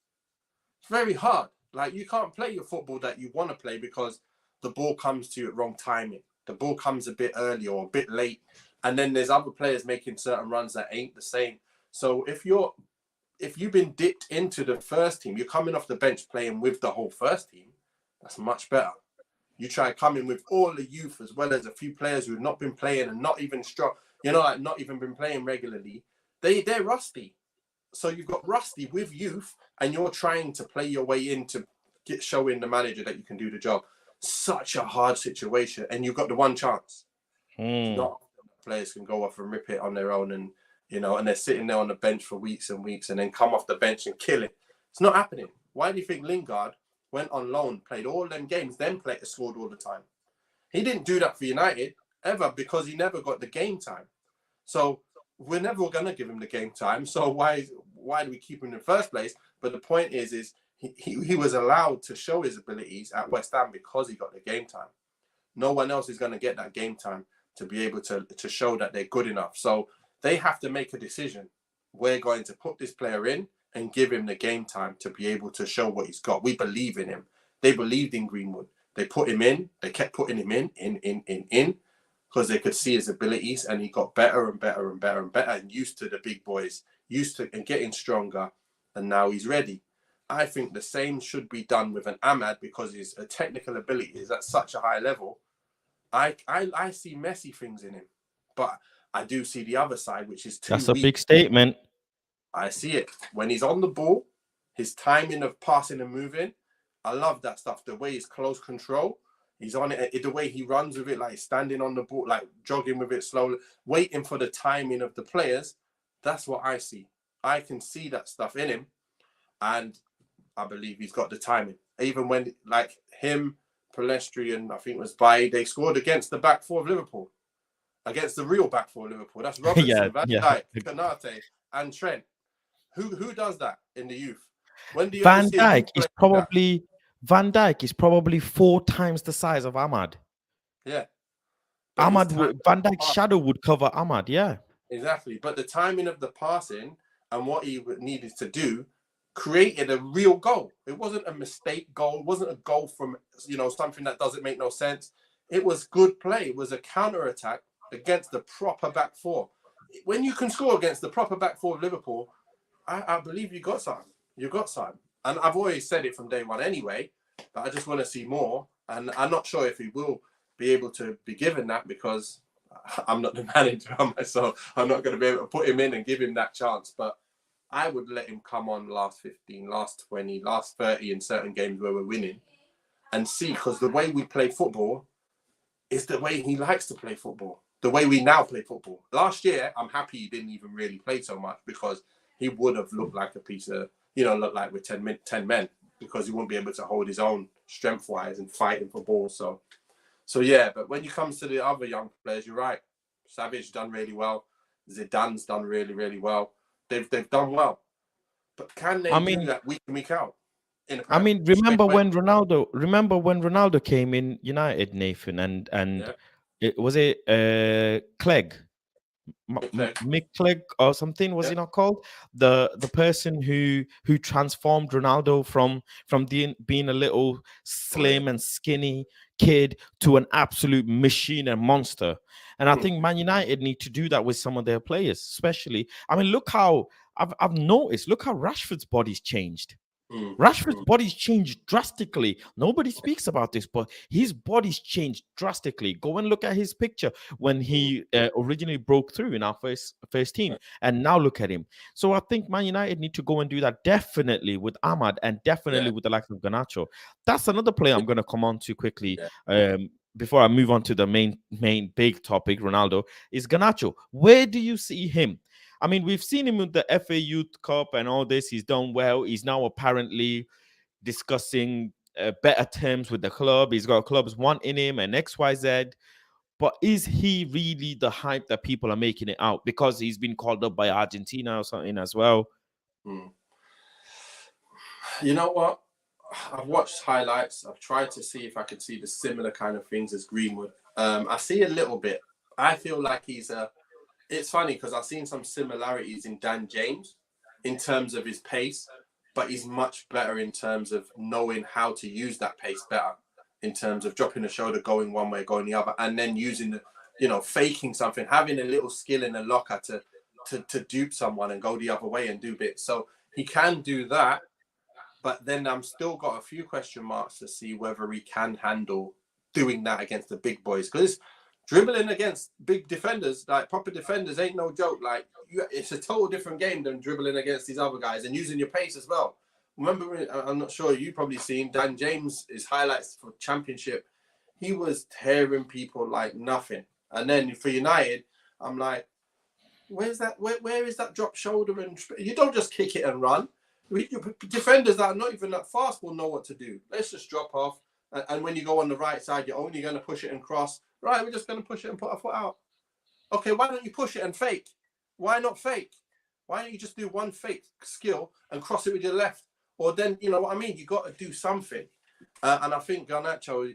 it's very hard. Like, you can't play your football that you want to play because the ball comes to you at wrong timing. The ball comes a bit early or a bit late, and then there's other players making certain runs that ain't the same. So if you've been dipped into the first team, you're coming off the bench playing with the whole first team. That's much better. You try coming with all the youth as well as a few players who have not been playing and not even strong, like not even been playing regularly. They're rusty. So you've got rusty with youth, and you're trying to play your way in to showing the manager that you can do the job. Such a hard situation, and you've got the one chance. It's not players can go off and rip it on their own, and and they're sitting there on the bench for weeks and weeks, and then come off the bench and kill it. It's not happening. Why do you think Lingard went on loan, played all them games, then scored all the time? He didn't do that for United ever because he never got the game time. So we're never going to give him the game time. So why do we keep him in the first place? But the point is he was allowed to show his abilities at West Ham because he got the game time. No one else is going to get that game time to be able to show that they're good enough. So they have to make a decision. We're going to put this player in and give him the game time to be able to show what he's got. We believe in him. They believed in Greenwood. They put him in. They kept putting him in because they could see his abilities, and he got better and better and better and better and used to the big boys, used to and getting stronger, and now he's ready. I think the same should be done with an Ahmad because his technical ability is at such a high level. I see messy things in him, but I do see the other side, which is too weak. That's a big statement. I see it. When he's on the ball, his timing of passing and moving, I love that stuff. The way he's close control, he's on it. The way he runs with it, like standing on the ball, like jogging with it slowly, waiting for the timing of the players. That's what I see. I can see that stuff in him, and I believe he's got the timing. Even when, like him, Palestri, and I think it was Baye, they scored against the back four of Liverpool. Against the real back four of Liverpool. That's Robertson, Van Dijk, Konate, and Trent. Who does that in the youth? When do you Van Dijk is probably 4 times the size of Ahmad. Yeah. Van Dijk's shadow would cover Ahmad, yeah. Exactly. But the timing of the passing and what he needed to do created a real goal. It wasn't a mistake goal. It wasn't a goal from, something that doesn't make no sense. It was good play. It was a counter-attack against the proper back four. When you can score against the proper back four of Liverpool, I believe you got something. You got something. And I've always said it from day one anyway, but I just want to see more. And I'm not sure if he will be able to be given that because I'm not the manager myself. I'm not going to be able to put him in and give him that chance. But I would let him come on last 15, last 20, last 30 in certain games where we're winning and see, because the way we play football is the way he likes to play football. The way we now play football. Last year, I'm happy he didn't even really play so much because he would have looked like a piece of, looked like with 10 men because he wouldn't be able to hold his own strength-wise and fighting for balls. So yeah, but when it comes to the other young players, you're right. Savage done really well. Zidane's done really, really well. They've done well. But can they do that week in, week out? Remember when Ronaldo came in United, Nathan, and was it Clegg? Mick Clegg or something, was he not called? The person who transformed Ronaldo from being a little slim and skinny kid to an absolute machine and monster. And I think Man United need to do that with some of their players, especially. Look how I've noticed. Look how Rashford's body's changed. Rashford's body's changed drastically. Nobody speaks about this, but his body's changed drastically. Go and look at his picture when he originally broke through in our first team, and now look at him. So I think Man United need to go and do that definitely with Ahmad and definitely with the likes of Garnacho. That's another player I'm going to come on to quickly. Before I move on to the main big topic, Ronaldo, is Garnacho. Where do you see him? We've seen him with the FA Youth Cup and all this. He's done well. He's now apparently discussing better terms with the club. He's got clubs wanting him and XYZ. But is he really the hype that people are making it out? Because he's been called up by Argentina or something as well. You know what? I've watched highlights. I've tried to see if I could see the similar kind of things as Greenwood. I see a little bit. I feel like it's funny because I've seen some similarities in Dan James in terms of his pace, but he's much better in terms of knowing how to use that pace better, in terms of dropping the shoulder, going one way, going the other, and then using the, faking something, having a little skill in the locker to dupe someone and go the other way and do bits. So he can do that, but then I'm still got a few question marks to see whether he can handle doing that against the big boys, because dribbling against big defenders, like proper defenders, ain't no joke. Like, it's a total different game than dribbling against these other guys and using your pace as well. Remember, I'm not sure, you probably seen Dan James' his highlights for Championship. He was tearing people like nothing. And then for United, I'm like, where's that? Where is that drop shoulder? And you don't just kick it and run. Defenders that are not even that fast will know what to do. Let's just drop off. And when you go on the right side, you're only going to push it and cross. Right, we're just going to push it and put our foot out. Okay, why don't you push it and fake? Why not fake? Why don't you just do one fake skill and cross it with your left? Or then, you know what I mean? You got to do something. And I think Garnacho,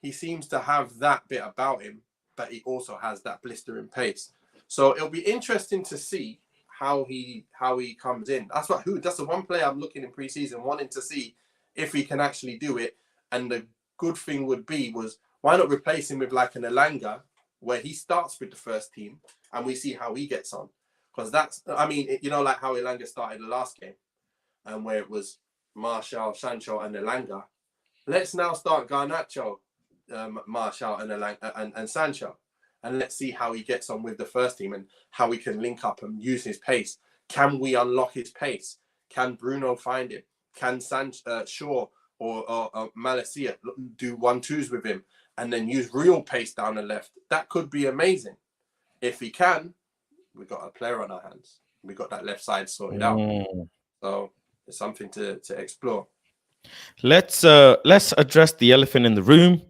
he seems to have that bit about him, but he also has that blistering pace. So it'll be interesting to see how he comes in. That's the one player I'm looking in pre-season, wanting to see if he can actually do it. And the good thing would be why not replace him with like an Elanga, where he starts with the first team and we see how he gets on. Because like how Elanga started the last game, and where it was Martial, Sancho, and Elanga. Let's now start Garnacho, Martial, and Elanga, and Sancho, and let's see how he gets on with the first team and how we can link up and use his pace. Can we unlock his pace? Can Bruno find him? Can Shaw or Malacia do 1-2s with him and then use real pace down the left? That could be amazing. If he can, we've got a player on our hands. We got that left side sorted out. So it's something to explore. Let's address the elephant in the room.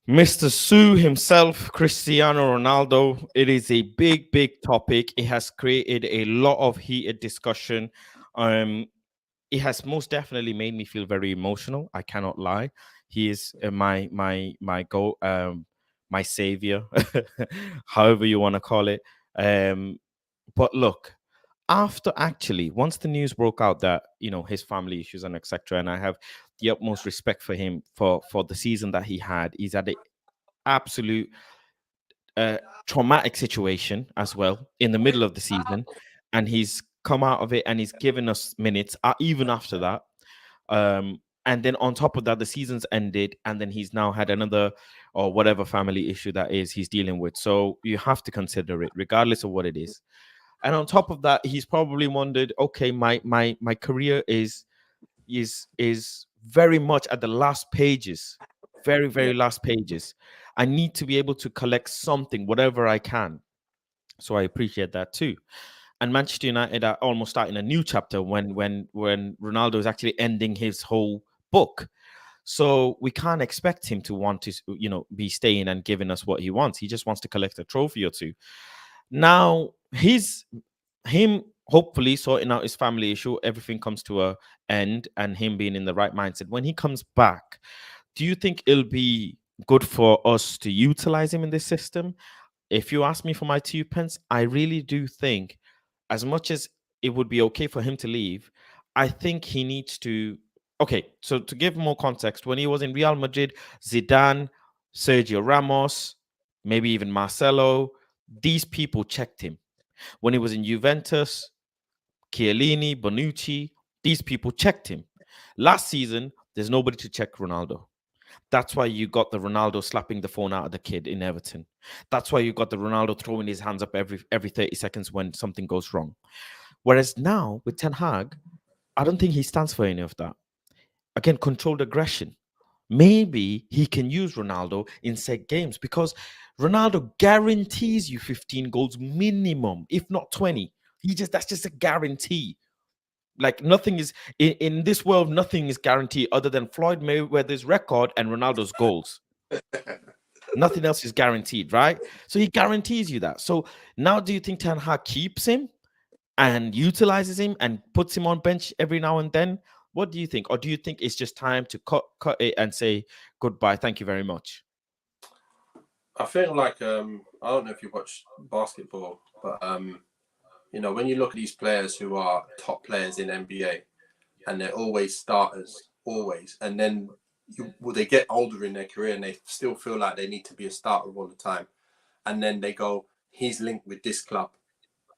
Mr. Sue himself, Cristiano Ronaldo. It is a big, big topic. It has created a lot of heated discussion. It has most definitely made me feel very emotional. I cannot lie. He is my savior, however you want to call it. But look, once the news broke out that his family issues and etc., and I have the utmost respect for him for the season that he had. He's had an absolute traumatic situation as well in the middle of the season, and he's come out of it and he's given us minutes even after that. And then on top of that, the season's ended, and then he's now had another or whatever family issue that is he's dealing with. So you have to consider it, regardless of what it is. And on top of that, he's probably wondered, okay, my career is very much at the last pages, very, very last pages. I need to be able to collect something, whatever I can. So I appreciate that too. And Manchester United are almost starting a new chapter when Ronaldo is actually ending his whole book. So we can't expect him to want to, be staying and giving us what he wants. He just wants to collect a trophy or two. Now, him hopefully sorting out his family issue, everything comes to an end, and him being in the right mindset. When he comes back, do you think it'll be good for us to utilize him in this system? If you ask me for my 2 pence, I really do think, as much as it would be okay for him to leave, I think he needs to. Okay, so to give more context, when he was in Real Madrid, Zidane, Sergio Ramos, maybe even Marcelo, these people checked him. When he was in Juventus, Chiellini, Bonucci, these people checked him. Last season, there's nobody to check Ronaldo. That's why you got the Ronaldo slapping the phone out of the kid in Everton. That's why you got the Ronaldo throwing his hands up every 30 seconds when something goes wrong. Whereas now with Ten Hag, I don't think he stands for any of that. Again, controlled aggression. Maybe he can use Ronaldo in set games, because Ronaldo guarantees you 15 goals minimum, if not 20. That's just a guarantee. Like, nothing is in this world, nothing is guaranteed other than Floyd Mayweather's record and Ronaldo's goals. Nothing else is guaranteed, right? So he guarantees you that. So now, do you think Ten Hag keeps him and utilizes him and puts him on bench every now and then? What do you think? Or do you think it's just time to cut it and say goodbye, thank you very much? I feel like I don't know if you watch basketball, but when you look at these players who are top players in NBA, and they're always starters, always. And then they get older in their career and they still feel like they need to be a starter all the time. And then they go, he's linked with this club.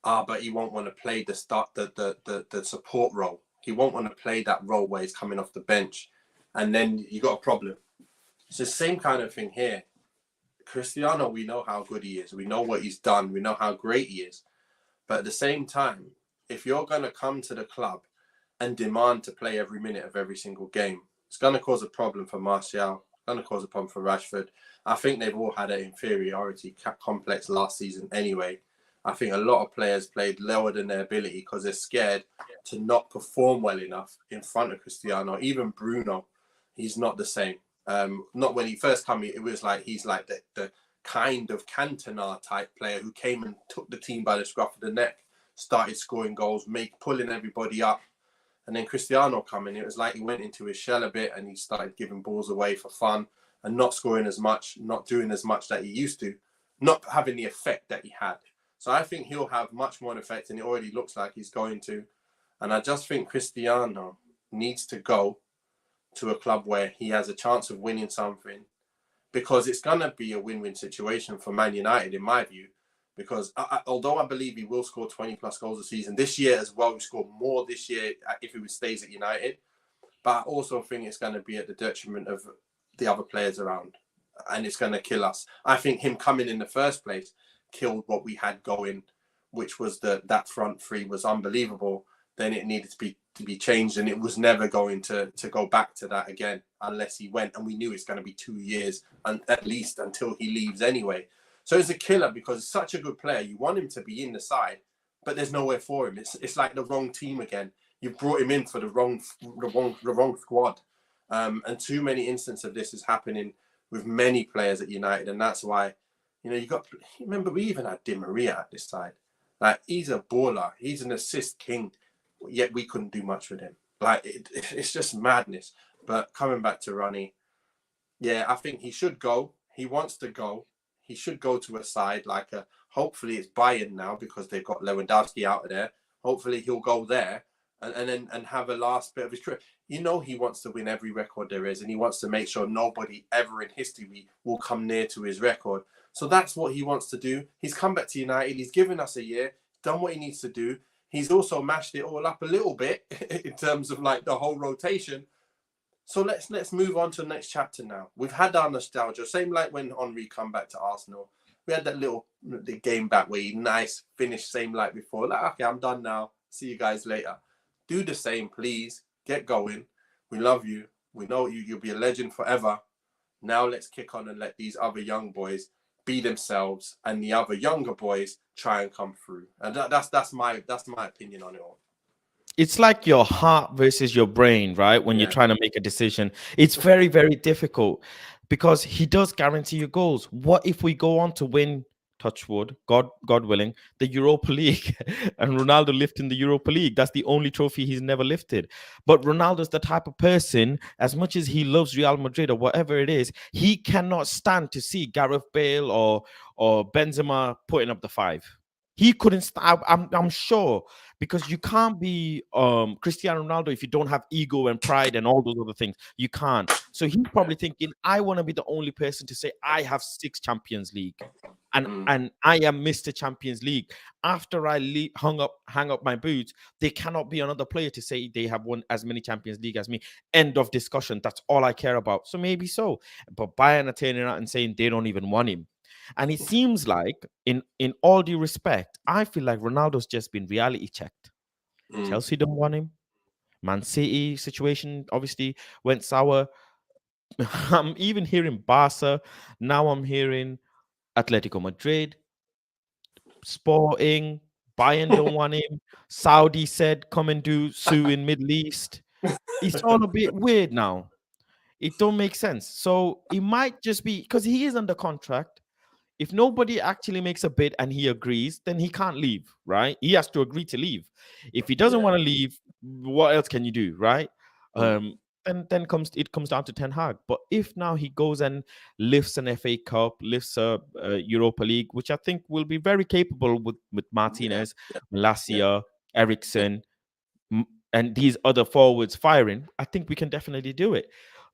But he won't want to play the support role. He won't want to play that role where he's coming off the bench. And then you got a problem. It's the same kind of thing here. Cristiano, we know how good he is. We know what he's done. We know how great he is. But at the same time, if you're going to come to the club and demand to play every minute of every single game, it's going to cause a problem for Martial. It's going to cause a problem for Rashford. I think they've all had an inferiority complex last season anyway. I think a lot of players played lower than their ability because they're scared to not perform well enough in front of Cristiano. Even Bruno, he's not the same. Not when he first came, it was like he's like the kind of Cantona type player who came and took the team by the scruff of the neck, started scoring goals, pulling everybody up. And then Cristiano coming, it was like he went into his shell a bit and he started giving balls away for fun and not scoring as much, not doing as much that he used to, not having the effect that he had. So I think he'll have much more effect, and it already looks like he's going to. And I just think Cristiano needs to go to a club where he has a chance of winning something, because it's going to be a win-win situation for Man United, in my view. Because although I believe he will score 20 plus goals a season this year as well, he scored more this year if he stays at United. But I also think it's going to be at the detriment of the other players around, and it's going to kill us. I think him coming in the first place killed what we had going, which was that front three was unbelievable. Then it needed to be changed, and it was never going to go back to that again unless he went. And we knew it's going to be 2 years and at least until he leaves anyway. So it's a killer because he's such a good player. You want him to be in the side, but there's nowhere for him. It's like the wrong team again. You brought him in for the wrong squad, and too many instances of this is happening with many players at United, and that's why. Remember, we even had Di Maria at this side. Like, he's a baller. He's an assist king, yet we couldn't do much with him. Like, it's just madness. But coming back to Ronnie, yeah, I think he should go. He wants to go. He should go to a side like hopefully it's Bayern now because they've got Lewandowski out of there. Hopefully he'll go there and have a last bit of his career. He wants to win every record there is, and he wants to make sure nobody ever in history will come near to his record. So that's what he wants to do. He's come back to United. He's given us a year, done what he needs to do. He's also mashed it all up a little bit in terms of like the whole rotation. So let's move on to the next chapter now. We've had our nostalgia. Same like when Henry come back to Arsenal. We had that the game back where he nice finish, same like before. Like, okay, I'm done now. See you guys later. Do the same, please. Get going. We love you. We know you'll be a legend forever. Now let's kick on and let these other young boys be themselves, and the other younger boys try and come through. And that's my opinion on it all. It's like your heart versus your brain, right? When you're trying to make a decision, it's very, very difficult because he does guarantee you goals. What if we go on to win, touch wood, God willing, the Europa League and Ronaldo lifting the Europa League? That's the only trophy he's never lifted. But Ronaldo's the type of person, as much as he loves Real Madrid or whatever it is, he cannot stand to see Gareth Bale or Benzema putting up the 5. He couldn't stop. I'm sure, because you can't be Cristiano Ronaldo if you don't have ego and pride and all those other things. You can't. So he's probably thinking, I want to be the only person to say I have 6 Champions League, and I am Mr. Champions League. After I hang up my boots, there cannot be another player to say they have won as many Champions League as me. End of discussion. That's all I care about. So maybe so, but Bayern are turning out and saying they don't even want him. And it seems like, in all due respect, I feel like Ronaldo's just been reality checked. Chelsea don't want him. Man City situation obviously went sour. I'm even hearing Barca. Now I'm hearing Atletico Madrid, Sporting, Bayern don't want him. Saudi said come and do sue in Middle East. It's all a bit weird now. It don't make sense. So it might just be because he is under contract. If nobody actually makes a bid and he agrees, then he can't leave, right? He has to agree to leave. If he doesn't want to leave, what else can you do, right? Then comes down to Ten Hag. But if now he goes and lifts an FA Cup, lifts a Europa League, which I think will be very capable with Martinez, Malacia, Ericsson, and these other forwards firing, I think we can definitely do it.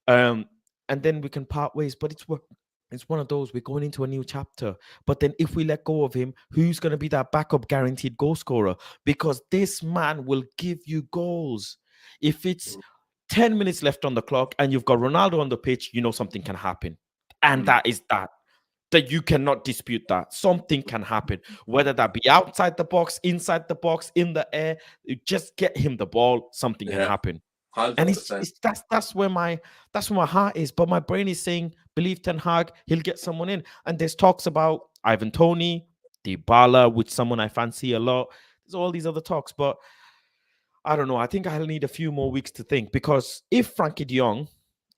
Um, and then we can part ways. But it's one of those, we're going into a new chapter. But then if we let go of him, who's going to be that backup guaranteed goal scorer? Because this man will give you goals. If it's 10 minutes left on the clock and you've got Ronaldo on the pitch, you know something can happen. And that is that you cannot dispute that. Something can happen, whether that be outside the box, inside the box, in the air. You just get him the ball, something can Yeah, happen. And 100%. that's where my heart is. But my brain is saying, believe Ten Hag, he'll get someone in. And there's talks about Ivan Toney, Dybala, which someone I fancy a lot. There's all these other talks, but I don't know. I think I'll need a few more weeks to think, because if Frankie de Jong,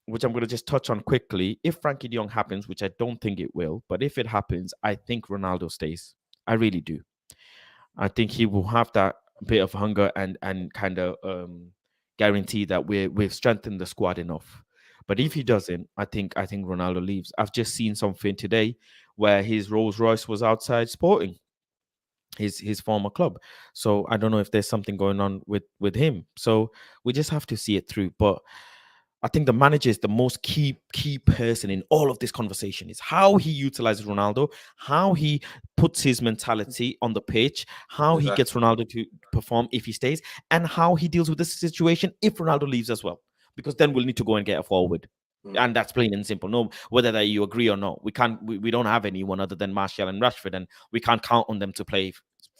which I'm going to just touch on quickly, if Frankie de Jong happens, which I don't think it will, but if it happens, I think Ronaldo stays. I really do. I think he will have that bit of hunger and kind of guarantee that we've strengthened the squad enough. But if he doesn't, I think Ronaldo leaves. I've just seen something today where his Rolls Royce was outside Sporting, his former club. So I don't know if there's something going on with him. So we just have to see it through. But I think the manager is the most key person in all of this conversation. Is how he utilizes Ronaldo, how he puts his mentality on the pitch, how he gets Exactly. Ronaldo to perform if he stays, and how he deals with this situation if Ronaldo leaves as well. Because then we'll need to go and get a forward. And that's plain and simple. No, whether that you agree or not, we don't have anyone other than Martial and Rashford, and we can't count on them to play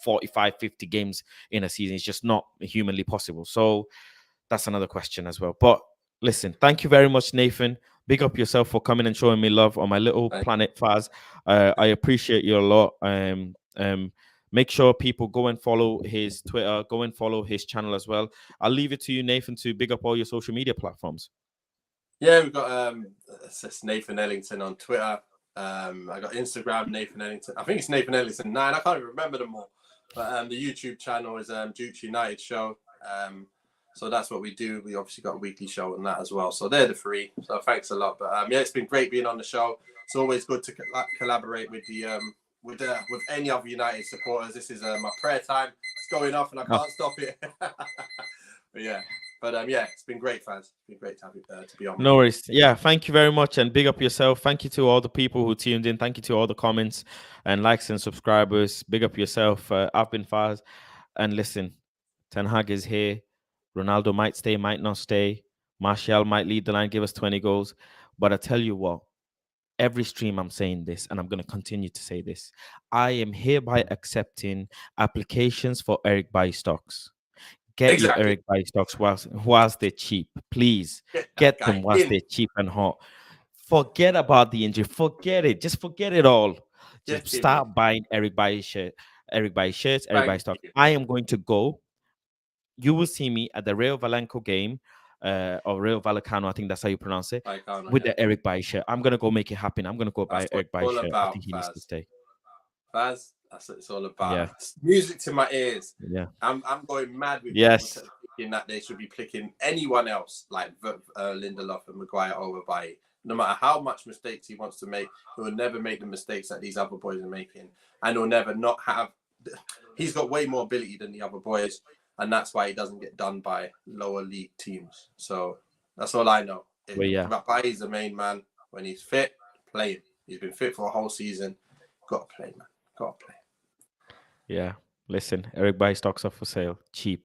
45, 50 games in a season. It's just not humanly possible. So that's another question as well. But listen, thank you very much, Nathan. Big up yourself for coming and showing me love on my little planet Faz. I appreciate you a lot. Make sure people go and follow his Twitter, go and follow his channel as well. I'll leave it to you, Nathan, to big up all your social media platforms. Yeah, we've got it's Nathan Ellington on Twitter. I got Instagram, Nathan Ellington. I think it's Nathan Ellington 9. I can't even remember them all. But the YouTube channel is Duke United Show. So that's what we do. We obviously got a weekly show on that as well. So they're the three. So thanks a lot. But yeah, it's been great being on the show. It's always good to collaborate with the with any other United supporters. This is my prayer time. It's going off and I can't stop it. But yeah. But yeah, it's been great, fans. It's been great to be on. No worries. Yeah, thank you very much, and big up yourself. Thank you to all the people who tuned in. Thank you to all the comments and likes and subscribers. Big up yourself. I've been Faz, and listen, Ten Hag is here. Ronaldo might stay, might not stay. Martial might lead the line, give us 20 goals. But I tell you what, every stream I'm saying this, and I'm going to continue to say this. I am hereby accepting applications for Eric Bailly stocks. Get your Eric Bailly stocks whilst they're cheap. Please get them whilst they're cheap and hot. Forget about the injury. Forget it. Just forget it all. Just start buying Eric Bailly shirts, Eric Bailly stock. I am going to go. You will see me at the Rayo Vallecano game, or Rayo Vallecano, I think that's how you pronounce it, with the Eric Bailly shirt. I'm going to go make it happen. I'm going to go buy Eric Bailly shirt. I think he needs to stay. Faz, that's what it's all about. Yeah. Music to my ears. Yeah. I'm going mad with people thinking that they should be picking anyone else like Lindelof and Maguire over Bailly. No matter how much mistakes he wants to make, he will never make the mistakes that these other boys are making. And he'll never not have... He's got way more ability than the other boys. And that's why he doesn't get done by lower league teams. So that's all I know. Bailly's the main man. When he's fit, play him. He's been fit for a whole season. Got to play, man. Got to play. Yeah. Listen, Eric Bailly stocks are for sale. Cheap.